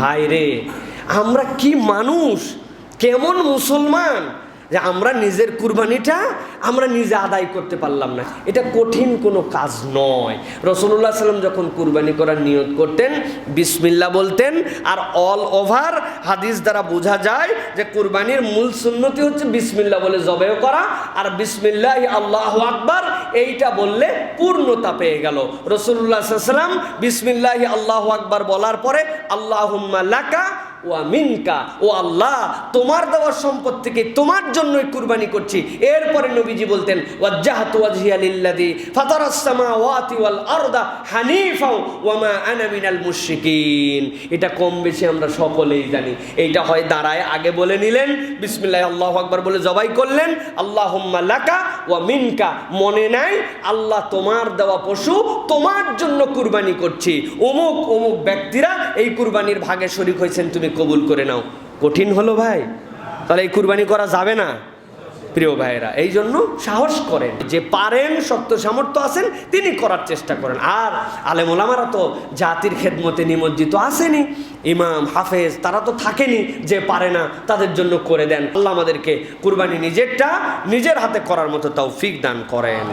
ভাই রে, আমরা কি মানুষ, কেমন মুসলমান যে আমরা নিজের কুরবানিটা আমরা নিজে আদায় করতে পারলাম না। এটা কঠিন কোনো কাজ নয়। রাসূলুল্লাহ সাল্লাম যখন কুরবানি করার নিয়ত করতেন বিসমিল্লাহ বলতেন। আর অল ওভার হাদিস দ্বারা বোঝা যায় যে কুরবানির মূল সুন্নতি হচ্ছে বিসমিল্লাহ বলে জবাই করা, আর বিসমিল্লাহি আল্লাহু আকবার এইটা বললে পূর্ণতা পেয়ে গেল। রাসূলুল্লাহ সাল্লাল্লাহু আলাইহি ওয়াসাল্লাম বিসমিল্লাহি আল্লাহু আকবার বলার পরে আল্লাহুম্মা লাকা ওয়া মিনকা, ও আল্লাহ তোমার দেওয়ার সম্পদ থেকে তোমার জন্যই কুরবানি করছি। এরপরে নবীজি বলতেন ওয়াজ্জাহতু ওয়াজহিয়া লিল্লাযী ফাতারাস সামাওয়াতি ওয়াল আরদা হানিফা ওয়া মা আনা মিনাল মুশরিকিন। এটা কম বেশি আমরা সকলেই জানি। এইটা হয় দাঁড়ায় আগে বলে নিলেন বিসমিল্লাহ আল্লাহু আকবার বলে জবাই করলেন আল্লাহুম্মা লাকা ওয়া মিনকা, মনে নাই আল্লাহ তোমার দেওয়া পশু তোমার জন্য কুরবানি করছি, অমুক অমুক ব্যক্তিরা এই কুরবানির ভাগে শরীক হয়েছেন, তুমি কবুল করে নাও। কঠিন হলো ভাই? তাহলে এই কুরবানি করা যাবে না? প্রিয় ভাইয়েরা, এই জন্য সাহস করেন, যে পারেন শক্ত সামর্থ্য আছেন তিনি করার চেষ্টা করেন। আর আলেম ওলামারা তো জাতির খেদমতে নিমজ্জিত আসেনি, ইমাম হাফেজ তারা তো থাকেনি যে পারে না, তাদের জন্য করে দেন। আল্লাহ আমাদেরকে কুরবানি নিজেরটা নিজের হাতে করার মতো তৌফিক দান করেন।